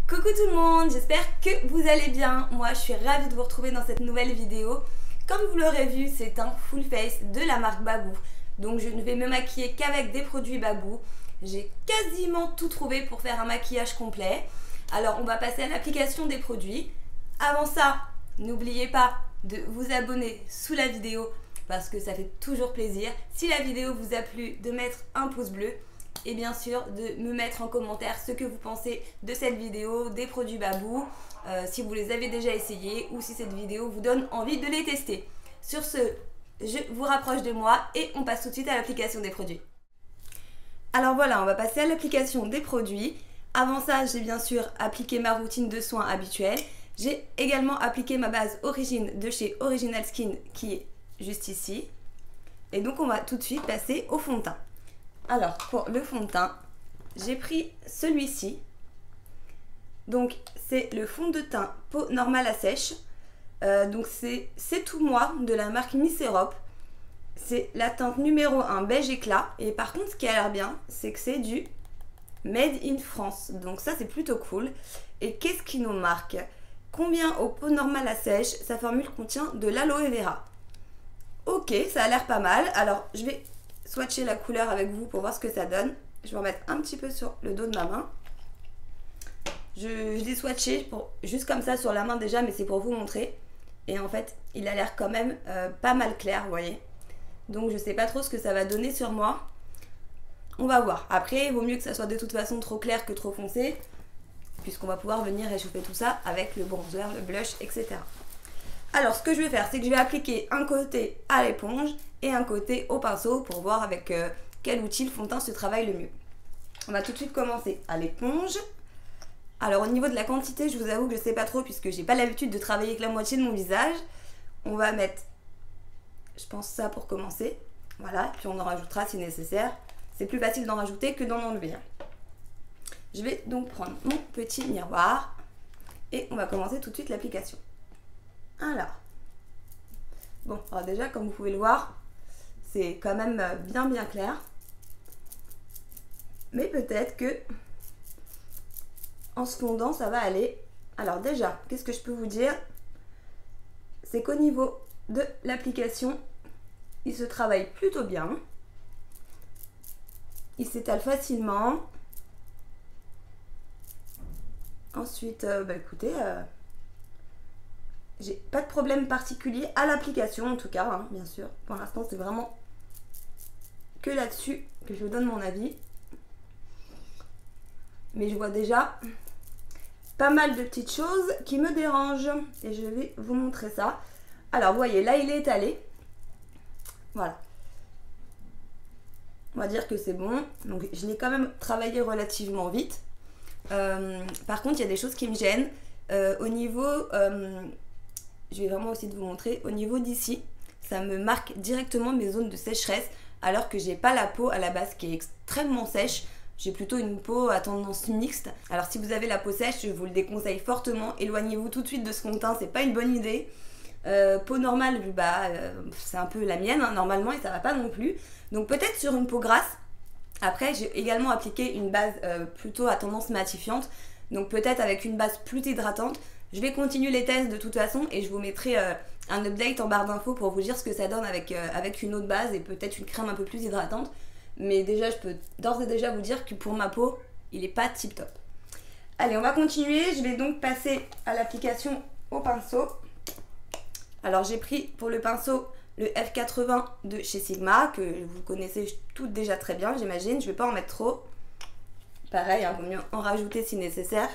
Coucou tout le monde, j'espère que vous allez bien. Moi je suis ravie de vous retrouver dans cette nouvelle vidéo. Comme vous l'aurez vu, c'est un full face de la marque Babou. Donc je ne vais me maquiller qu'avec des produits Babou. J'ai quasiment tout trouvé pour faire un maquillage complet. Alors on va passer à l'application des produits. Avant ça, n'oubliez pas de vous abonner sous la vidéo parce que ça fait toujours plaisir. Si la vidéo vous a plu, de mettre un pouce bleu. Et bien sûr de me mettre en commentaire ce que vous pensez de cette vidéo, des produits Babou, si vous les avez déjà essayés ou si cette vidéo vous donne envie de les tester. Sur ce, je vous rapproche de moi et on passe tout de suite à l'application des produits. Alors voilà, on va passer à l'application des produits. Avant ça, j'ai bien sûr appliqué ma routine de soins habituelle. J'ai également appliqué ma base Origine de chez Original Skin qui est juste ici. Et donc on va tout de suite passer au fond de teint. Alors, pour le fond de teint, j'ai pris celui-ci. Donc, c'est le fond de teint peau normale à sèche. Donc, c'est tout moi de la marque Miss Europe. C'est la teinte numéro 1 beige éclat. Et par contre, ce qui a l'air bien, c'est que c'est du Made in France. Donc, ça, c'est plutôt cool. Et qu'est-ce qui nous marque? Combien aux peaux normales à sèche, sa formule contient de l'aloe vera. Ok, ça a l'air pas mal. Alors, je vais swatcher la couleur avec vous pour voir ce que ça donne. Je vais en mettre un petit peu sur le dos de ma main. Je l'ai swatché juste comme ça sur la main déjà, mais c'est pour vous montrer. Et en fait, il a l'air quand même pas mal clair, vous voyez. Donc je sais pas trop ce que ça va donner sur moi. On va voir. Après, il vaut mieux que ça soit de toute façon trop clair que trop foncé, puisqu'on va pouvoir venir réchauffer tout ça avec le bronzer, le blush, etc. Alors, ce que je vais faire, c'est que je vais appliquer un côté à l'éponge et un côté au pinceau pour voir avec quel outil le fond de teint se travaille le mieux. On va tout de suite commencer à l'éponge. Alors, au niveau de la quantité, je vous avoue que je ne sais pas trop puisque j'ai pas l'habitude de travailler avec la moitié de mon visage. On va mettre, je pense, ça pour commencer. Voilà, puis on en rajoutera si nécessaire. C'est plus facile d'en rajouter que d'en enlever. Je vais donc prendre mon petit miroir et on va commencer tout de suite l'application. Alors, bon, alors déjà comme vous pouvez le voir, c'est quand même bien clair, mais peut-être que en se fondant ça va aller. Alors déjà, qu'est-ce que je peux vous dire, c'est qu'au niveau de l'application, il se travaille plutôt bien, il s'étale facilement. Ensuite, écoutez, j'ai pas de problème particulier à l'application en tout cas, hein, bien sûr. Pour l'instant, c'est vraiment que là-dessus que je vous donne mon avis. Mais je vois déjà pas mal de petites choses qui me dérangent. Et je vais vous montrer ça. Alors, vous voyez, là, il est étalé. Voilà. On va dire que c'est bon. Donc, je l'ai quand même travaillé relativement vite. Par contre, il y a des choses qui me gênent. Au niveau... je vais vraiment aussi vous montrer au niveau d'ici, ça me marque directement mes zones de sécheresse alors que j'ai pas la peau à la base qui est extrêmement sèche. J'ai plutôt une peau à tendance mixte. Alors si vous avez la peau sèche, je vous le déconseille fortement. Éloignez-vous tout de suite de ce fond de teint, c'est pas une bonne idée. Peau normale, c'est un peu la mienne hein, normalement et ça va pas non plus. Donc peut-être sur une peau grasse. Après j'ai également appliqué une base plutôt à tendance matifiante. Donc peut-être avec une base plus hydratante. Je vais continuer les tests de toute façon et je vous mettrai un update en barre d'infos pour vous dire ce que ça donne avec une autre base et peut-être une crème un peu plus hydratante. Mais déjà, je peux d'ores et déjà vous dire que pour ma peau, il n'est pas tip top. Allez, on va continuer. Je vais donc passer à l'application au pinceau. Alors, j'ai pris pour le pinceau le F80 de chez Sigma, que vous connaissez toutes déjà très bien, j'imagine. Je ne vais pas en mettre trop. Pareil, il vaut mieux en rajouter si nécessaire.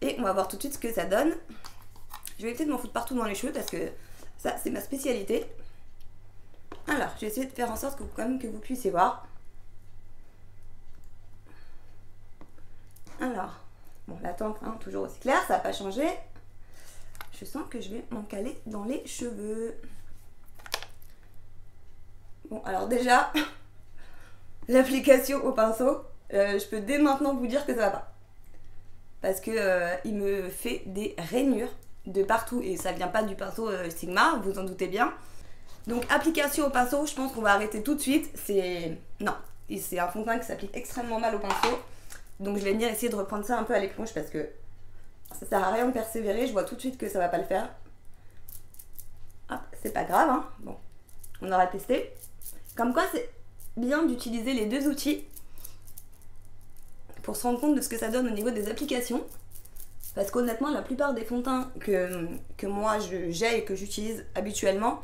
Et on va voir tout de suite ce que ça donne. Je vais éviter de m'en foutre partout dans les cheveux parce que ça, c'est ma spécialité. Alors, je vais essayer de faire en sorte que vous puissiez voir. Alors, bon, la teinte, hein, toujours aussi claire, ça n'a pas changé. Je sens que je vais m'en caler dans les cheveux. Bon, alors déjà, l'application au pinceau, je peux dès maintenant vous dire que ça va pas. Parce que il me fait des rainures de partout et ça vient pas du pinceau Sigma, vous en doutez bien. Donc application au pinceau, je pense qu'on va arrêter tout de suite. Non, c'est un fond de teint qui s'applique extrêmement mal au pinceau. Donc je vais venir essayer de reprendre ça un peu à l'éponge parce que Ça sert à rien de persévérer, je vois tout de suite que ça va pas le faire. Ah, c'est pas grave, hein. Bon, on aura testé. Comme quoi, c'est bien d'utiliser les deux outils pour se rendre compte de ce que ça donne au niveau des applications. Parce qu'honnêtement, la plupart des fonds de teint que moi j'ai et que j'utilise habituellement,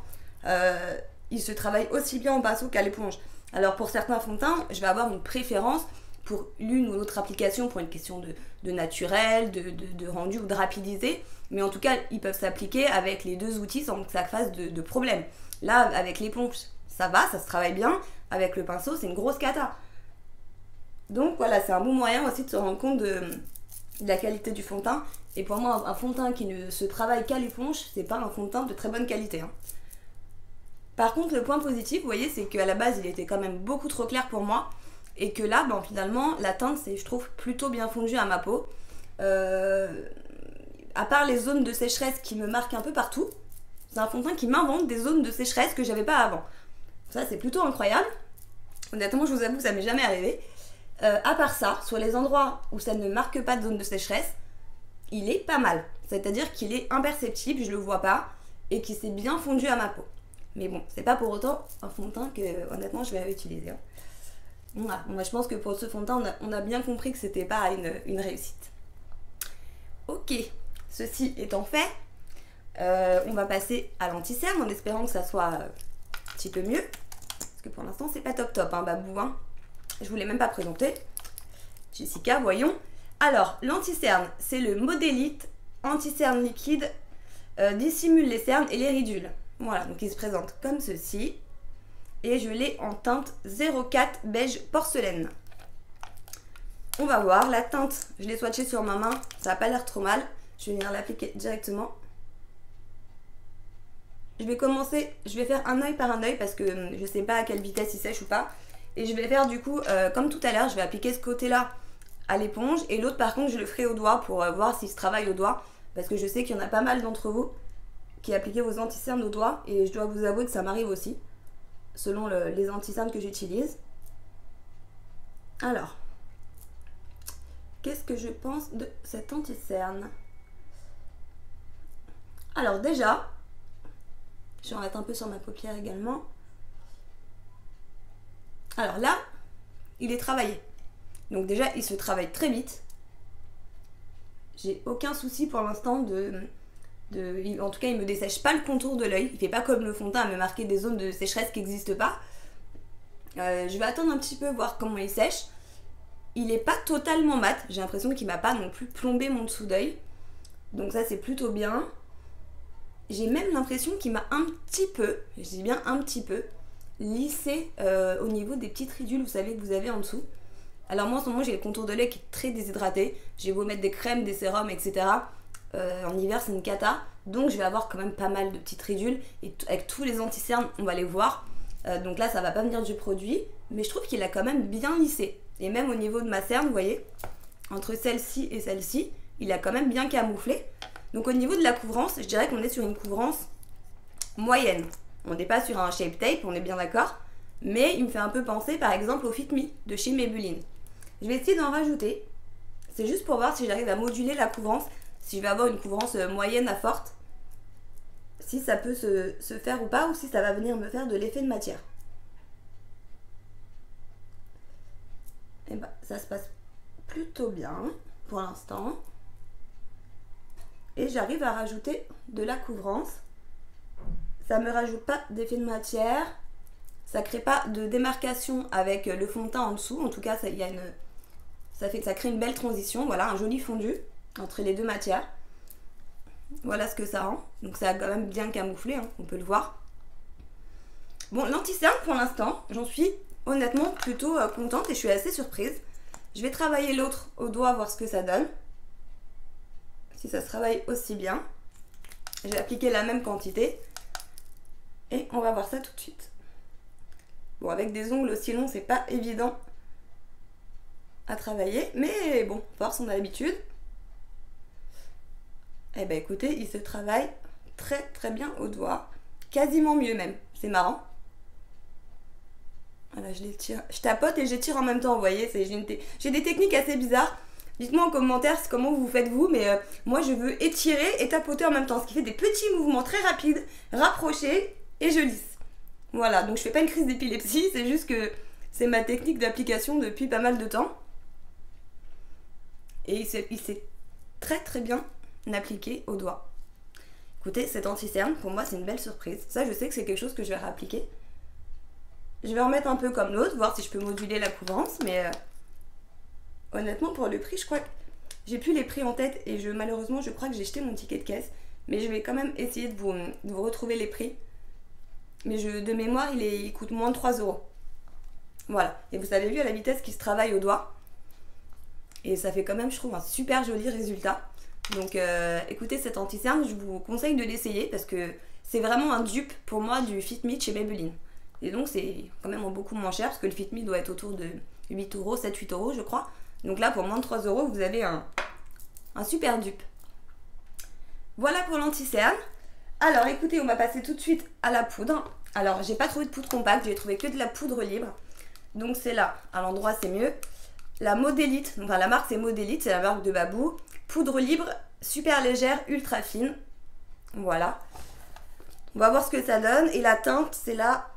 ils se travaillent aussi bien en pinceau qu'à l'éponge. Alors pour certains fonds de teint, je vais avoir une préférence pour l'une ou l'autre application pour une question de naturel, de rendu ou de rapidité. Mais en tout cas, ils peuvent s'appliquer avec les deux outils sans que ça fasse de problème. Là, avec l'éponge, ça va, ça se travaille bien. Avec le pinceau, c'est une grosse cata. Donc voilà, c'est un bon moyen aussi de se rendre compte de la qualité du fond de teint. Et pour moi, un fond de teint qui ne se travaille qu'à l'éponge, c'est pas un fond de teint de très bonne qualité, hein. Par contre, le point positif, vous voyez, c'est qu'à la base, il était quand même beaucoup trop clair pour moi. Et que là, ben, finalement, la teinte, c'est, je trouve, plutôt bien fondue à ma peau. À part les zones de sécheresse qui me marquent un peu partout, c'est un fond de teint qui m'invente des zones de sécheresse que j'avais pas avant. Ça, c'est plutôt incroyable. Honnêtement, je vous avoue, ça m'est jamais arrivé. À part ça, sur les endroits où ça ne marque pas de zone de sécheresse, il est pas mal. C'est-à-dire qu'il est imperceptible, je le vois pas, et qu'il s'est bien fondu à ma peau. Mais bon, c'est pas pour autant un fond de teint que, honnêtement, je vais réutiliser, hein. Voilà. Moi, je pense que pour ce fond de teint, on a bien compris que c'était pas une réussite. Ok, ceci étant fait, on va passer à l'anti-cerne en espérant que ça soit un petit peu mieux. Parce que pour l'instant, c'est pas top, hein, Babou, hein. Je vous l'ai même pas présenté. Jessica, voyons. Alors, l'anti-cerne, c'est le Modélite anti-cerne liquide, dissimule les cernes et les ridules. Voilà, donc il se présente comme ceci. Et je l'ai en teinte 04 beige porcelaine. On va voir, la teinte, je l'ai swatché sur ma main, ça n'a pas l'air trop mal. Je vais venir l'appliquer directement. Je vais commencer, je vais faire un œil par un œil parce que je ne sais pas à quelle vitesse il sèche ou pas. Et je vais faire du coup, comme tout à l'heure, je vais appliquer ce côté-là à l'éponge. Et l'autre par contre, je le ferai au doigt pour voir s'il se travaille au doigt. Parce que je sais qu'il y en a pas mal d'entre vous qui appliquez vos anti-cernes au doigt. Et je dois vous avouer que ça m'arrive aussi, selon les anti-cernes que j'utilise. Alors, qu'est-ce que je pense de cette anti-cerne? Alors déjà, je vais en mettre un peu sur ma paupière également. Alors là, il est travaillé. Donc déjà, il se travaille très vite. J'ai aucun souci pour l'instant en tout cas, il me dessèche pas le contour de l'œil. Il fait pas comme le fond de teint à me marquer des zones de sécheresse qui n'existent pas. Je vais attendre un petit peu, voir comment il sèche. Il est pas totalement mat. J'ai l'impression qu'il m'a pas non plus plombé mon dessous d'œil. Donc ça, c'est plutôt bien. J'ai même l'impression qu'il m'a un petit peu, je dis bien un petit peu, lissé au niveau des petites ridules, vous savez, que vous avez en dessous. Alors moi en ce moment j'ai le contour de l'œil qui est très déshydraté. J'ai beau mettre des crèmes, des sérums, etc. En hiver c'est une cata. Donc je vais avoir quand même pas mal de petites ridules. Et avec tous les anti-cernes on va les voir. Donc là ça va pas venir du produit. Mais je trouve qu'il a quand même bien lissé. Et même au niveau de ma cerne, vous voyez, entre celle-ci et celle-ci, il a quand même bien camouflé. Donc au niveau de la couvrance, je dirais qu'on est sur une couvrance moyenne. On n'est pas sur un shape tape, on est bien d'accord. Mais il me fait un peu penser par exemple au Fit Me de chez Maybelline. Je vais essayer d'en rajouter. C'est juste pour voir si j'arrive à moduler la couvrance. Si je vais avoir une couvrance moyenne à forte. Si ça peut se faire ou pas. Ou si ça va venir me faire de l'effet de matière. Et bah ça se passe plutôt bien pour l'instant. Et j'arrive à rajouter de la couvrance. Ça ne me rajoute pas d'effet de matière. Ça ne crée pas de démarcation avec le fond de teint en dessous. En tout cas, ça crée une belle transition. Voilà, un joli fondu entre les deux matières. Voilà ce que ça rend. Donc ça a quand même bien camouflé, hein, on peut le voir. Bon, l'anti-cerne pour l'instant, j'en suis honnêtement plutôt contente et je suis assez surprise. Je vais travailler l'autre au doigt, voir ce que ça donne. Si ça se travaille aussi bien. J'ai appliqué la même quantité. Et on va voir ça tout de suite. Bon, avec des ongles aussi longs, c'est pas évident à travailler. Mais bon, force, on a l'habitude. Eh ben écoutez, il se travaille très très bien au doigt. Quasiment mieux même. C'est marrant. Voilà, je les tire. Je tapote et j'étire en même temps, vous voyez. J'ai des techniques assez bizarres. Dites-moi en commentaire comment vous faites vous, mais moi je veux étirer et tapoter en même temps, ce qui fait des petits mouvements très rapides, rapprochés et je lisse. Voilà, donc je fais pas une crise d'épilepsie, c'est juste que c'est ma technique d'application depuis pas mal de temps. Et il s'est très très bien appliqué au doigt. Écoutez, cet anti-cerne, pour moi c'est une belle surprise. Ça, je sais que c'est quelque chose que je vais réappliquer. Je vais en mettre un peu comme l'autre, voir si je peux moduler la couvrance, mais honnêtement, pour le prix, je crois que j'ai plus les prix en tête et malheureusement, je crois que j'ai jeté mon ticket de caisse. Mais je vais quand même essayer de vous retrouver les prix. Mais de mémoire, il coûte moins de 3 €. Voilà. Et vous avez vu à la vitesse qu'il se travaille au doigt. Et ça fait quand même, je trouve, un super joli résultat. Donc, écoutez, cet anti-cerne, je vous conseille de l'essayer parce que c'est vraiment un dupe pour moi du Fit Me chez Maybelline. Et donc, c'est quand même beaucoup moins cher parce que le Fit Me doit être autour de 8 €, 7-8 € je crois. Donc là, pour moins de 3 €, vous avez un super dupe. Voilà pour l'anti-cerne. Alors, écoutez, on va passer tout de suite à la poudre. Alors, j'ai pas trouvé de poudre compacte, j'ai trouvé que de la poudre libre. Donc, c'est là, à l'endroit, c'est mieux. La Modélite, enfin la marque c'est Modélite, c'est la marque de Babou. Poudre libre, super légère, ultra fine. Voilà. On va voir ce que ça donne. Et la teinte, c'est la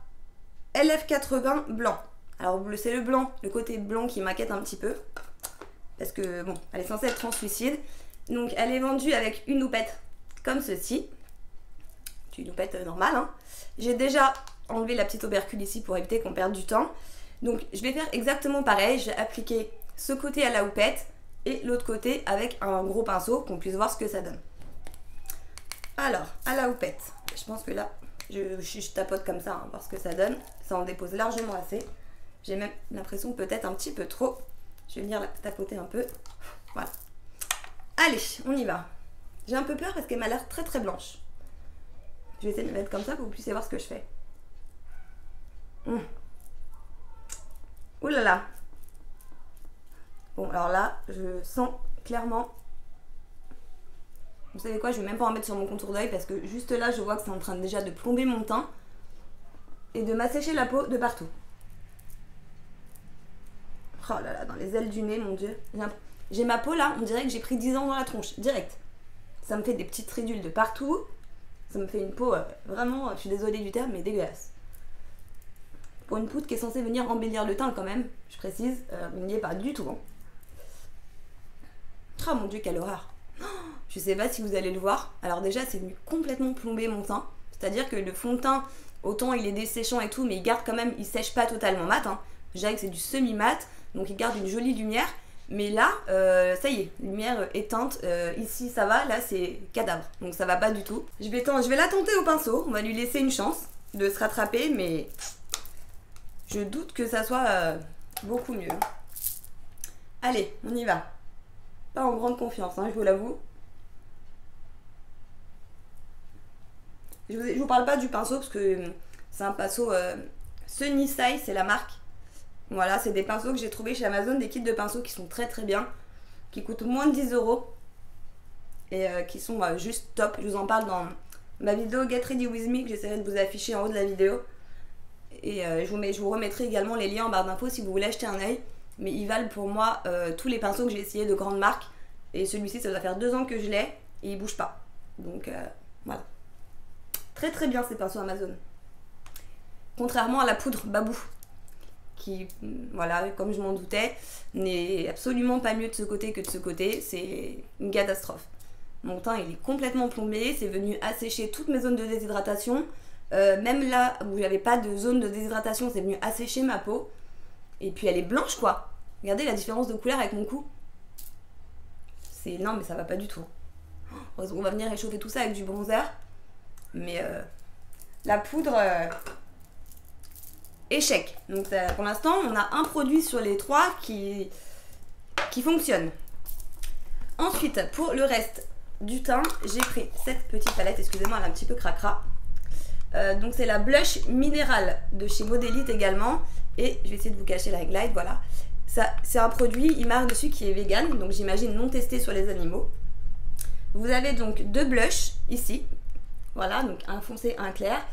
LF80 blanc. Alors c'est le blanc, le côté blanc qui m'inquiète un petit peu. Parce que bon, elle est censée être translucide. Donc elle est vendue avec une houppette comme ceci. Une houppette normale. Hein. J'ai déjà enlevé la petite opercule ici pour éviter qu'on perde du temps. Donc je vais faire exactement pareil. Je vais appliquer ce côté à la houppette et l'autre côté avec un gros pinceau qu'on puisse voir ce que ça donne. Alors, à la houppette. Je pense que là, je tapote comme ça, hein, voir ce que ça donne. Ça en dépose largement assez. J'ai même l'impression peut-être un petit peu trop. Je vais venir la tapoter un peu. Voilà. Allez, on y va. J'ai un peu peur parce qu'elle m'a l'air très très blanche. Je vais essayer de me mettre comme ça pour que vous puissiez voir ce que je fais. Ouh là là. Bon, alors là, je sens clairement... Vous savez quoi, je vais même pas en mettre sur mon contour d'œil parce que juste là, je vois que c'est en train déjà de plomber mon teint et de m'assécher la peau de partout. Oh là là, dans les ailes du nez, mon Dieu. J'ai ma peau là, on dirait que j'ai pris 10 ans dans la tronche, direct. Ça me fait des petites ridules de partout. Ça me fait une peau vraiment, je suis désolée du terme, mais dégueulasse. Pour une poudre qui est censée venir embellir le teint quand même, je précise, il n'y est pas du tout. Hein. Oh mon Dieu, quelle horreur. Je sais pas si vous allez le voir. Alors déjà, c'est venu complètement plomber mon teint. C'est-à-dire que le fond de teint, autant il est desséchant et tout, mais il garde quand même, il sèche pas totalement mat. Hein. Je dirais que c'est du semi-mat, donc il garde une jolie lumière. Mais là, ça y est, lumière éteinte. Ici, ça va, là, c'est cadavre. Donc ça va pas du tout. Je vais la tenter au pinceau. On va lui laisser une chance de se rattraper, mais je doute que ça soit beaucoup mieux. Allez, on y va. Pas en grande confiance, hein, je vous l'avoue. Je vous parle pas du pinceau parce que c'est un pinceau Sunnyside, c'est la marque. Voilà, c'est des pinceaux que j'ai trouvé chez Amazon, des kits de pinceaux qui sont très très bien, qui coûtent moins de 10 € et qui sont juste top. Je vous en parle dans ma vidéo Get Ready With Me que j'essaierai de vous afficher en haut de la vidéo. Et je vous remettrai également les liens en barre d'infos si vous voulez acheter un œil. Mais ils valent pour moi tous les pinceaux que j'ai essayé de grandes marques. Et celui-ci, ça doit faire 2 ans que je l'ai et il bouge pas. Donc voilà. Très très bien ces pinceaux Amazon. Contrairement à la poudre Babou. Qui, voilà, comme je m'en doutais, n'est absolument pas mieux de ce côté que de ce côté. C'est une catastrophe. Mon teint, il est complètement plombé. C'est venu assécher toutes mes zones de déshydratation. Même là où il n'y avait pas de zone de déshydratation, c'est venu assécher ma peau. Et puis elle est blanche, quoi. Regardez la différence de couleur avec mon cou. Non, mais ça va pas du tout. On va venir réchauffer tout ça avec du bronzer. Mais la poudre... échec. Donc pour l'instant, on a un produit sur les 3 qui fonctionne. Ensuite, pour le reste du teint, j'ai pris cette petite palette. Excusez-moi, elle est un petit peu cracra. Donc c'est la blush minérale de chez Modélite également. Et je vais essayer de vous cacher la ring light, voilà. C'est un produit, il marque dessus qui est vegan, donc j'imagine non testé sur les animaux. Vous avez donc 2 blushs ici. Voilà, donc un foncé, un clair.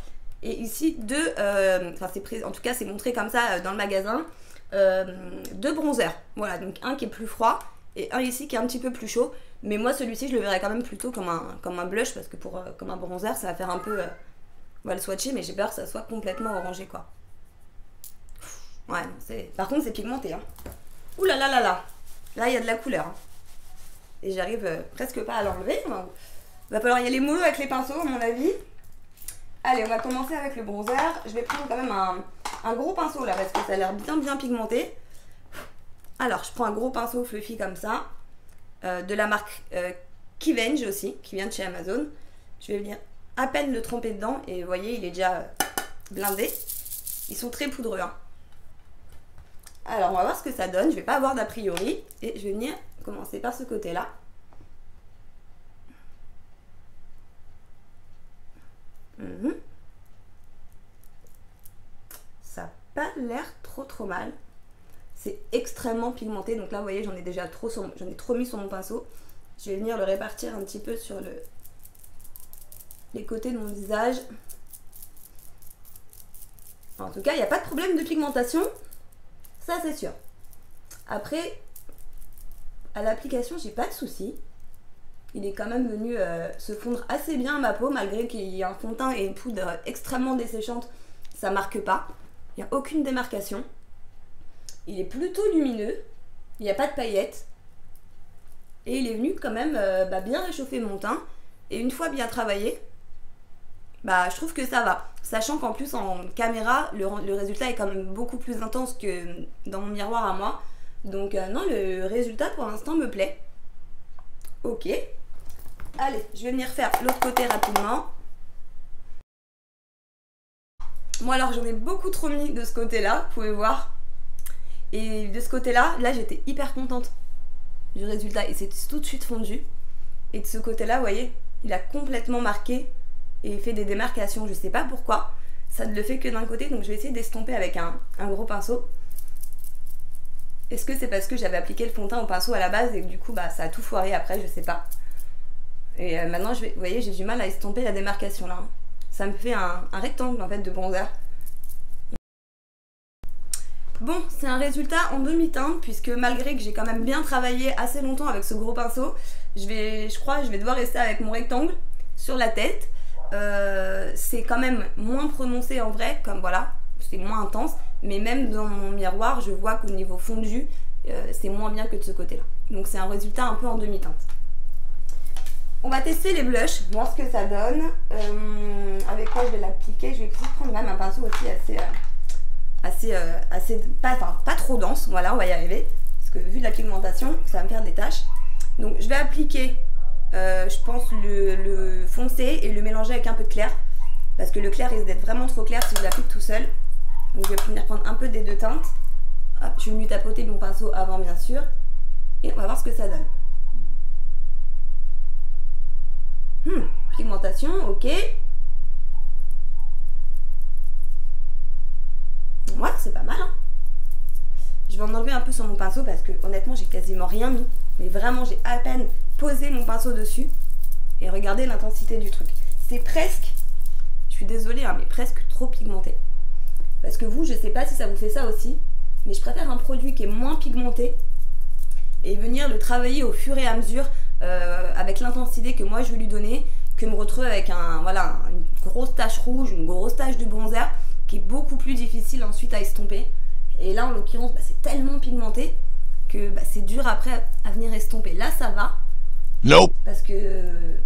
Et ici, en tout cas c'est montré comme ça dans le magasin, 2 bronzers. Voilà, donc un qui est plus froid et un ici qui est un petit peu plus chaud. Mais moi celui-ci je le verrais quand même plutôt comme un blush, parce que comme un bronzer ça va faire un peu... on va le swatcher, mais j'ai peur que ça soit complètement orangé quoi. Ouais, par contre c'est pigmenté hein. Ouh là là là là. Là il y a de la couleur hein. Et j'arrive presque pas à l'enlever. Va falloir y aller mollo avec les pinceaux à mon avis. Allez, on va commencer avec le bronzer. Je vais prendre quand même un gros pinceau là, parce que ça a l'air bien pigmenté. Alors je prends un gros pinceau fluffy comme ça, de la marque Kivenge aussi, qui vient de chez Amazon. Je vais venir à peine le tremper dedans et vous voyez il est déjà blindé. Ils sont très poudreux hein. Alors on va voir ce que ça donne. Je vais pas avoir d'a priori et je vais venir commencer par ce côté là. Ça n'a pas l'air trop mal. C'est extrêmement pigmenté, donc là vous voyez j'en ai déjà trop mis sur mon pinceau. Je vais venir le répartir un petit peu sur les côtés de mon visage. En tout cas il n'y a pas de problème de pigmentation, ça c'est sûr. Après à l'application j'ai pas de soucis. Il est quand même venu se fondre assez bien à ma peau, malgré qu'il y ait un fond de teint et une poudre extrêmement desséchante, ça marque pas. Il n'y a aucune démarcation. Il est plutôt lumineux, il n'y a pas de paillettes. Et il est venu quand même bien réchauffer mon teint. Et une fois bien travaillé, je trouve que ça va. Sachant qu'en plus en caméra, le résultat est quand même beaucoup plus intense que dans mon miroir à moi. Donc non, le résultat pour l'instant me plaît. Ok. Allez, je vais venir faire l'autre côté rapidement. Moi alors j'en ai beaucoup trop mis de ce côté-là, vous pouvez voir. Et de ce côté-là, là j'étais hyper contente du résultat et c'est tout de suite fondu. Et de ce côté-là, vous voyez, il a complètement marqué et il fait des démarcations. Je sais pas pourquoi, ça ne le fait que d'un côté, donc je vais essayer d'estomper avec un gros pinceau. Est-ce que c'est parce que j'avais appliqué le fond de teint au pinceau à la base et que du coup ça a tout foiré après, je sais pas. Et maintenant, vous voyez, j'ai du mal à estomper la démarcation là. Hein. Ça me fait un rectangle en fait de bronzer. Bon, c'est un résultat en demi-teinte, puisque malgré que j'ai quand même bien travaillé assez longtemps avec ce gros pinceau, je crois que je vais devoir rester avec mon rectangle sur la tête. C'est quand même moins prononcé en vrai, comme voilà, c'est moins intense. Mais même dans mon miroir, je vois qu'au niveau fondu, c'est moins bien que de ce côté-là. Donc c'est un résultat un peu en demi-teinte. On va tester les blushs, voir ce que ça donne. Avec quoi je vais l'appliquer. Je vais peut-être prendre même un pinceau aussi pas trop dense. Voilà, on va y arriver. Parce que vu la pigmentation, ça va me faire des taches. Donc je vais appliquer, je pense, le foncé et le mélanger avec un peu de clair. Parce que le clair risque d'être vraiment trop clair si je l'applique tout seul. Donc je vais venir prendre un peu des deux teintes. Hop, je suis venue tapoter mon pinceau avant bien sûr. Et on va voir ce que ça donne. Pigmentation, ok. Ouais, c'est pas mal hein. Je vais en enlever un peu sur mon pinceau parce que honnêtement j'ai quasiment rien mis. Mais vraiment j'ai à peine posé mon pinceau dessus. Et regardez l'intensité du truc. C'est presque, je suis désolée hein, mais presque trop pigmenté. Parce que vous, je sais pas si ça vous fait ça aussi, mais je préfère un produit qui est moins pigmenté et venir le travailler au fur et à mesure avec l'intensité que moi je veux lui donner, que me retrouver avec une grosse tache rouge, une grosse tache de bronzer qui est beaucoup plus difficile ensuite à estomper. Et là en l'occurrence c'est tellement pigmenté que c'est dur après à venir estomper. Là ça va. Nope. Parce que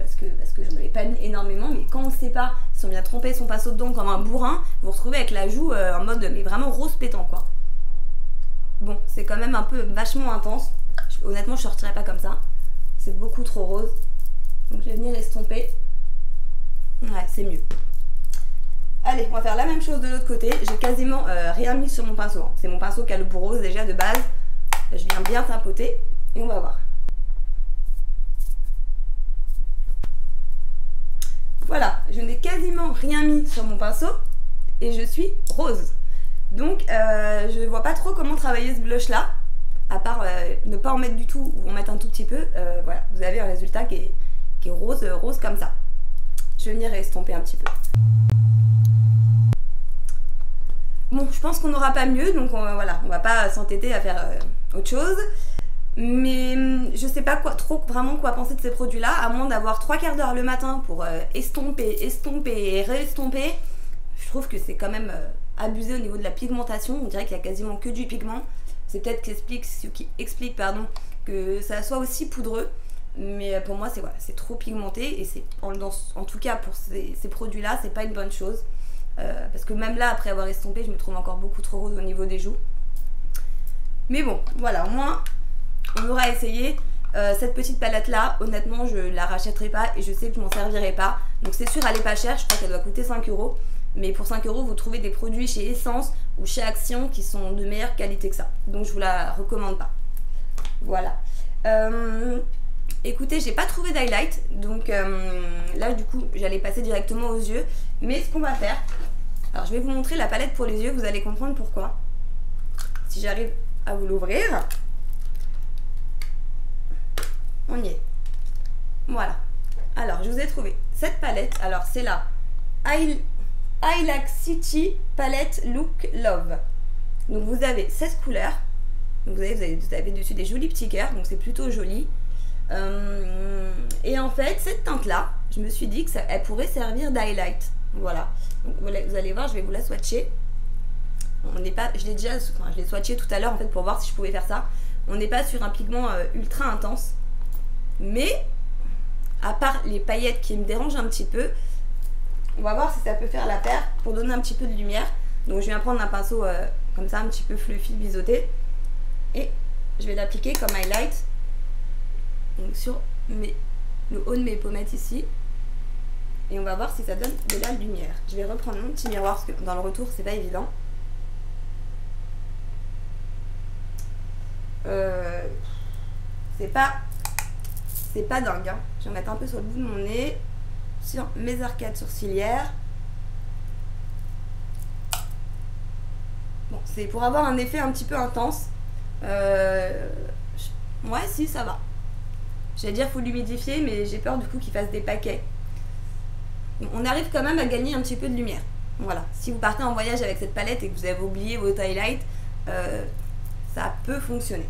j'en avais pas mis énormément, mais quand on ne sait pas si on vient tremper son pinceau dedans comme un bourrin, vous vous retrouvez avec la joue en mode mais vraiment rose pétant quoi. Bon, c'est quand même un peu vachement intense. Honnêtement je sortirais pas comme ça. C'est beaucoup trop rose. Donc je vais venir estomper. Ouais, c'est mieux. Allez, on va faire la même chose de l'autre côté. J'ai quasiment rien mis sur mon pinceau. C'est mon pinceau qui a le bout rose déjà de base. Je viens bien tapoter et on va voir. Voilà, je n'ai quasiment rien mis sur mon pinceau et je suis rose. Donc je ne vois pas trop comment travailler ce blush là, à part ne pas en mettre du tout ou en mettre un tout petit peu. Voilà, vous avez un résultat qui est rose comme ça. Je vais venir estomper un petit peu. Bon, je pense qu'on n'aura pas mieux, donc voilà, on va pas s'entêter à faire autre chose. Mais je sais pas vraiment quoi penser de ces produits-là, à moins d'avoir 3/4 d'heure le matin pour estomper et réestomper. Je trouve que c'est quand même abusé au niveau de la pigmentation. On dirait qu'il y a quasiment que du pigment. C'est peut-être ce qui explique que ça soit aussi poudreux. Mais pour moi, c'est trop pigmenté. Et en tout cas, pour ces produits-là, c'est pas une bonne chose. Parce que même là, après avoir estompé, je me trouve encore beaucoup trop rose au niveau des joues. Mais bon, voilà, au moins, on aura essayé. Cette petite palette là, honnêtement, je la rachèterai pas et je sais que je m'en servirai pas. Donc c'est sûr, elle est pas chère, je crois qu'elle doit coûter 5 €. Mais pour 5 €, vous trouvez des produits chez Essence ou chez Action qui sont de meilleure qualité que ça. Donc je vous la recommande pas. Voilà. Écoutez, j'ai pas trouvé d'highlight. Donc là, du coup, j'allais passer directement aux yeux. Mais ce qu'on va faire... Alors je vais vous montrer la palette pour les yeux, vous allez comprendre pourquoi. Si j'arrive à vous l'ouvrir. On y est. Voilà. Alors, je vous ai trouvé cette palette. Alors, c'est la Ilac City Palette Look Love. Donc, vous avez 16 couleurs. Donc, vous avez dessus des jolis petits cœurs. Donc, c'est plutôt joli. Et en fait, cette teinte-là, je me suis dit que elle pourrait servir d'highlight. Voilà. Donc, vous allez voir, je vais vous la swatcher. Je l'ai swatché tout à l'heure en fait pour voir si je pouvais faire ça. On n'est pas sur un pigment ultra intense. Mais, à part les paillettes qui me dérangent un petit peu, on va voir si ça peut faire la paire pour donner un petit peu de lumière. Donc je viens prendre un pinceau comme ça, un petit peu fluffy, biseauté. Et je vais l'appliquer comme highlight. Donc sur le haut de mes pommettes ici. Et on va voir si ça donne de la lumière. Je vais reprendre mon petit miroir parce que dans le retour, c'est pas évident. C'est pas dingue, hein. Je vais mettre un peu sur le bout de mon nez, sur mes arcades sourcilières. Bon, c'est pour avoir un effet un petit peu intense. Ouais, si, ça va. J'allais dire faut l'humidifier, mais j'ai peur du coup qu'il fasse des paquets. On arrive quand même à gagner un petit peu de lumière. Voilà. Si vous partez en voyage avec cette palette et que vous avez oublié vos highlights, ça peut fonctionner.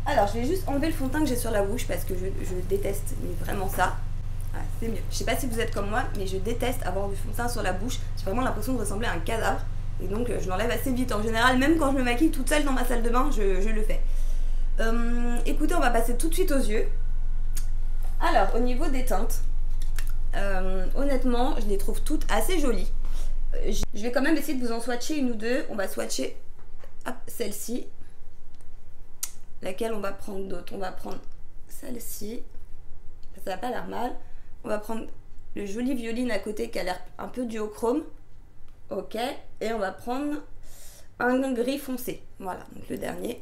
Alors, je vais juste enlever le fond de teint que j'ai sur la bouche parce que je déteste vraiment ça. Ah, c'est mieux. Je sais pas si vous êtes comme moi, mais je déteste avoir du fond de teint sur la bouche. J'ai vraiment l'impression de ressembler à un cadavre. Et donc, je l'enlève assez vite. En général, même quand je me maquille toute seule dans ma salle de bain, je le fais. Écoutez, on va passer tout de suite aux yeux. Alors, au niveau des teintes, honnêtement, je les trouve toutes assez jolies. Je vais quand même essayer de vous en swatcher une ou deux. On va swatcher celle-ci. Laquelle on va prendre d'autres? On va prendre celle-ci. Ça n'a pas l'air mal. On va prendre le joli violine à côté qui a l'air un peu duochrome. Ok. Et on va prendre un gris foncé. Voilà, donc le dernier.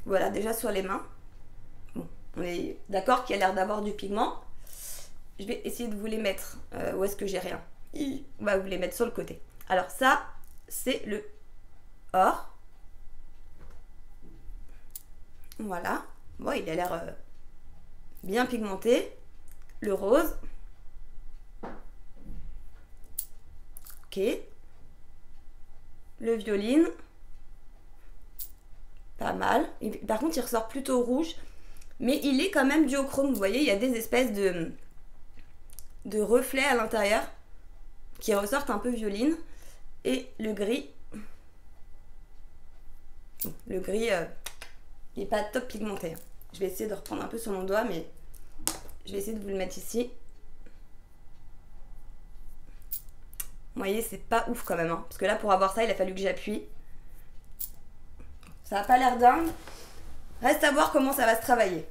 Voilà, déjà sur les mains. Bon, on est d'accord qu'il y a l'air d'avoir du pigment. Je vais essayer de vous les mettre. Où est-ce que j'ai rien? On va vous les mettre sur le côté. Alors ça, c'est le or. Voilà. Bon, il a l'air bien pigmenté. Le rose. Ok. Le violine. Pas mal. Par contre, il ressort plutôt rouge. Mais il est quand même duochrome. Vous voyez, il y a des espèces de reflets à l'intérieur qui ressortent un peu violine. Et le gris. Le gris... il n'est pas top pigmenté. Je vais essayer de reprendre un peu sur mon doigt, mais je vais essayer de vous le mettre ici. Vous voyez, c'est pas ouf quand même. Hein, parce que là, pour avoir ça, il a fallu que j'appuie. Ça n'a pas l'air dingue. Reste à voir comment ça va se travailler.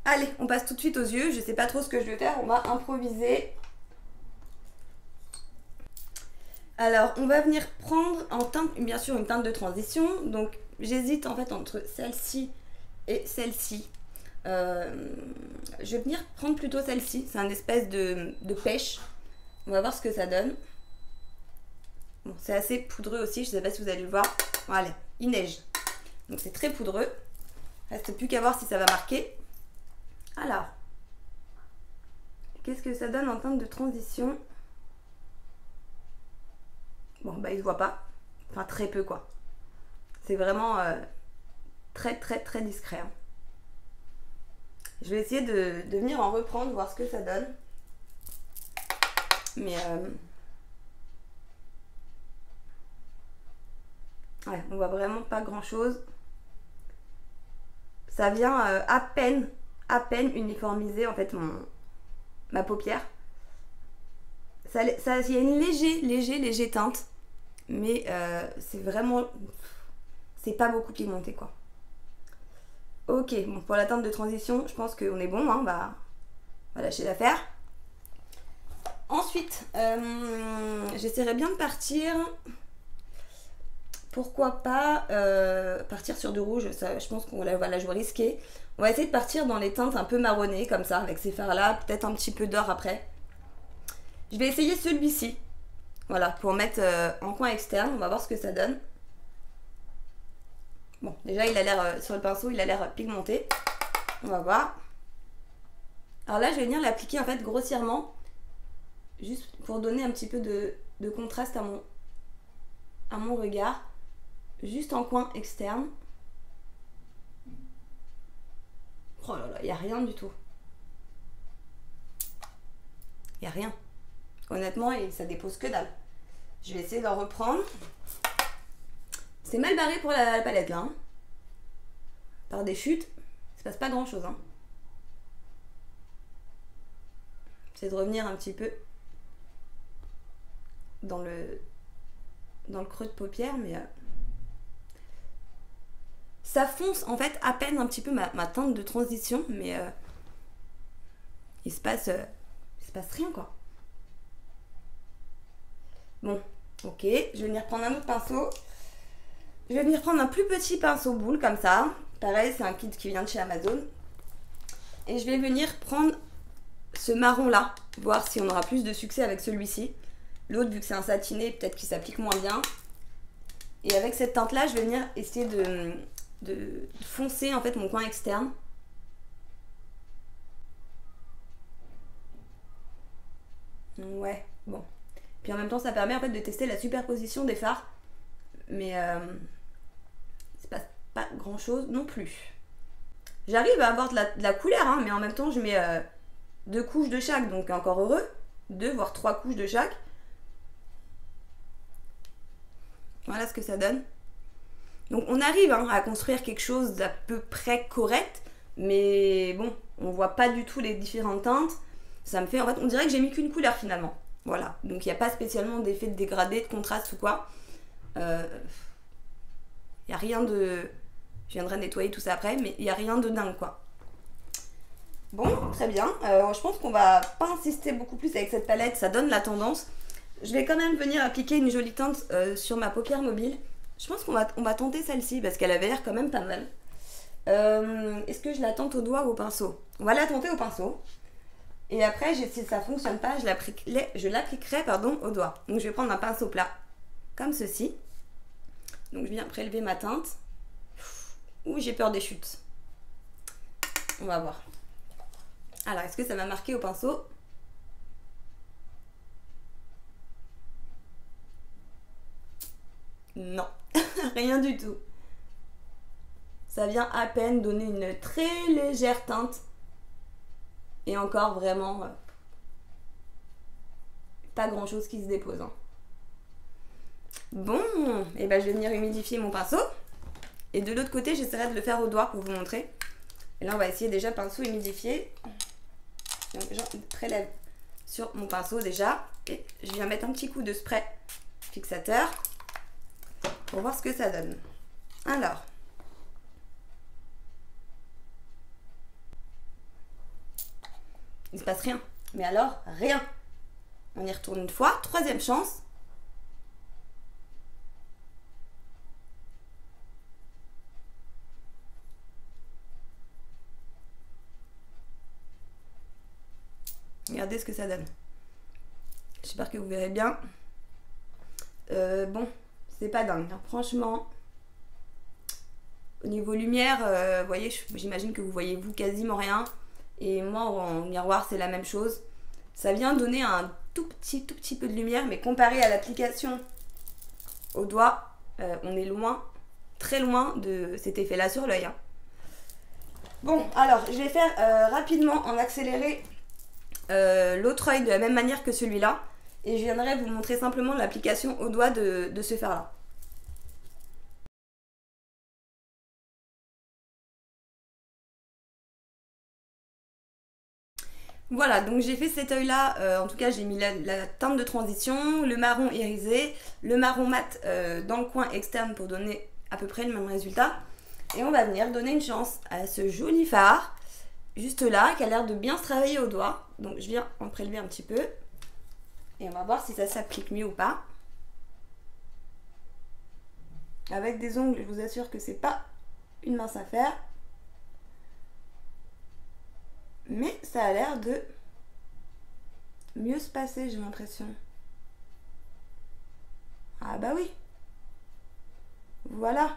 Allez, on passe tout de suite aux yeux. Je sais pas trop ce que je vais faire. On va improviser. Alors, on va venir prendre en teinte, bien sûr, une teinte de transition. Donc, j'hésite en fait entre celle-ci et celle-ci. Je vais venir prendre plutôt celle-ci. C'est un espèce de pêche. On va voir ce que ça donne. Bon, c'est assez poudreux aussi. Je ne sais pas si vous allez le voir. Voilà, il neige. Donc c'est très poudreux. Reste plus qu'à voir si ça va marquer. Alors, qu'est-ce que ça donne en teinte de transition? Bon, bah il ne voit pas. Enfin, très peu quoi. C'est vraiment très très très discret. Hein. Je vais essayer de venir en reprendre, voir ce que ça donne. Mais ouais, on voit vraiment pas grand chose. Ça vient à peine uniformiser en fait ma paupière. Il y a une léger teinte, mais c'est vraiment, c'est pas beaucoup pigmenté quoi. Ok, bon, pour la teinte de transition, je pense qu'on est bon, hein, on va lâcher l'affaire. Ensuite, j'essaierai bien de partir. Pourquoi pas partir sur du rouge, ça, je pense qu'on va la jouer risquée. On va essayer de partir dans les teintes un peu marronnées, comme ça, avec ces fards-là, peut-être un petit peu d'or après. Je vais essayer celui-ci, voilà, pour mettre en coin externe, on va voir ce que ça donne. Bon, déjà, il a l'air, sur le pinceau, il a l'air pigmenté. On va voir. Alors là, je vais venir l'appliquer, en fait, grossièrement, juste pour donner un petit peu de contraste à mon regard. Juste en coin externe. Oh là là, il n'y a rien du tout. Il n'y a rien. Honnêtement, ça dépose que dalle. Je vais essayer d'en reprendre. C'est mal barré pour la palette là. Hein. Par des chutes, il se passe pas grand chose. Hein. J'essaie de revenir un petit peu dans le creux de paupière, mais ça fonce en fait à peine un petit peu ma teinte de transition, mais il se passe rien quoi. Bon, ok, je vais venir prendre un autre pinceau. Je vais venir prendre un plus petit pinceau boule comme ça. Pareil, c'est un kit qui vient de chez Amazon. Et je vais venir prendre ce marron là, voir si on aura plus de succès avec celui-ci. L'autre, vu que c'est un satiné, peut-être qu'il s'applique moins bien. Et avec cette teinte là, je vais venir essayer de foncer en fait mon coin externe. Ouais, bon. Puis en même temps, ça permet en fait de tester la superposition des fards. Mais c'est pas grand chose non plus. J'arrive à avoir de la couleur, hein, mais en même temps, je mets 2 couches de chaque, donc encore heureux. 2 voire 3 couches de chaque. Voilà ce que ça donne. Donc on arrive hein, à construire quelque chose d'à peu près correct, mais bon, on voit pas du tout les différentes teintes. Ça me fait, en fait, on dirait que j'ai mis qu'une couleur finalement. Voilà, donc il n'y a pas spécialement d'effet de dégradé, de contraste ou quoi. Il n'y a rien de... Je viendrai nettoyer tout ça après, mais il n'y a rien de dingue quoi. Bon, très bien. Je pense qu'on va pas insister beaucoup plus avec cette palette, ça donne la tendance. Je vais quand même venir appliquer une jolie teinte sur ma paupière mobile. Je pense qu'on va tenter celle-ci parce qu'elle avait l'air quand même pas mal. Est-ce que je la tente au doigt ou au pinceau? On va la tenter au pinceau. Et après, si ça fonctionne pas, je l'appliquerai au doigt. Donc je vais prendre un pinceau plat, comme ceci. Donc je viens prélever ma teinte. Ouh, j'ai peur des chutes. On va voir. Alors, est-ce que ça m'a marqué au pinceau? Non, rien du tout. Ça vient à peine donner une très légère teinte. Et encore vraiment pas grand chose qui se dépose. Hein. Bon, et ben je vais venir humidifier mon pinceau. Et de l'autre côté, j'essaierai de le faire au doigt pour vous montrer. Et là, on va essayer déjà pinceau humidifié. Donc, je prélève sur mon pinceau déjà. Et je viens mettre un petit coup de spray fixateur pour voir ce que ça donne. Alors. Il se passe rien. Mais alors, rien. On y retourne une fois. 3e chance. Regardez ce que ça donne. J'espère que vous verrez bien. Bon, c'est pas dingue. Hein. Franchement, au niveau lumière, vous voyez, j'imagine que vous voyez vous quasiment rien. Et moi, en miroir, c'est la même chose. Ça vient donner un tout petit peu de lumière, mais comparé à l'application au doigt, on est loin très loin de cet effet-là sur l'œil. Hein. Bon, alors je vais faire rapidement en accéléré l'autre œil de la même manière que celui-là. Et je viendrai vous montrer simplement l'application au doigt de ce fard-là. Voilà, donc j'ai fait cet œil-là, en tout cas j'ai mis la teinte de transition, le marron irisé, le marron mat dans le coin externe pour donner à peu près le même résultat. Et on va venir donner une chance à ce joli fard, juste là, qui a l'air de bien se travailler au doigt. Donc je viens en prélever un petit peu, et on va voir si ça s'applique mieux ou pas. Avec des ongles, je vous assure que c'est pas une mince affaire. Mais ça a l'air de mieux se passer, j'ai l'impression. Ah bah oui. Voilà.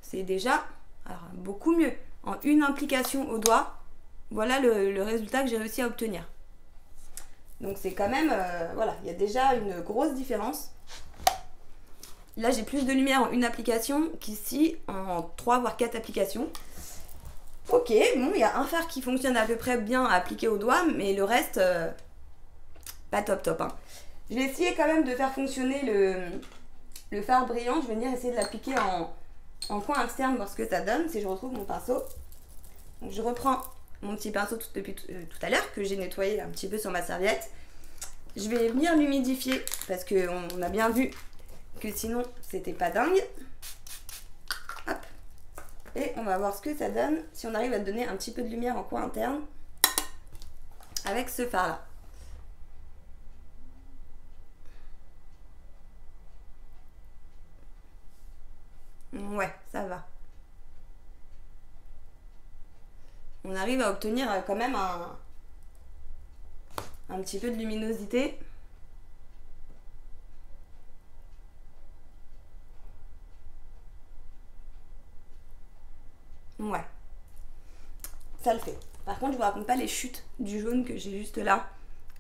C'est déjà beaucoup mieux. En une implication au doigt, voilà le résultat que j'ai réussi à obtenir. Donc c'est quand même, voilà, il y a déjà une grosse différence. Là, j'ai plus de lumière en une application qu'ici en 3 voire 4 applications. Ok, bon, il y a un fard qui fonctionne à peu près bien à appliquer au doigt, mais le reste, pas top top. Hein. Je vais essayer quand même de faire fonctionner le fard brillant. Je vais venir essayer de l'appliquer en coin externe, voir ce que ça donne, si je retrouve mon pinceau. Donc, je reprends mon petit pinceau depuis tout à l'heure, que j'ai nettoyé un petit peu sur ma serviette. Je vais venir l'humidifier, parce qu'on a bien vu que sinon c'était pas dingue. Hop. Et on va voir ce que ça donne si on arrive à donner un petit peu de lumière en coin interne avec ce fard là. Ouais, ça va. On arrive à obtenir quand même un petit peu de luminosité. Ouais, ça le fait. Par contre, je vous raconte pas les chutes du jaune que j'ai juste là.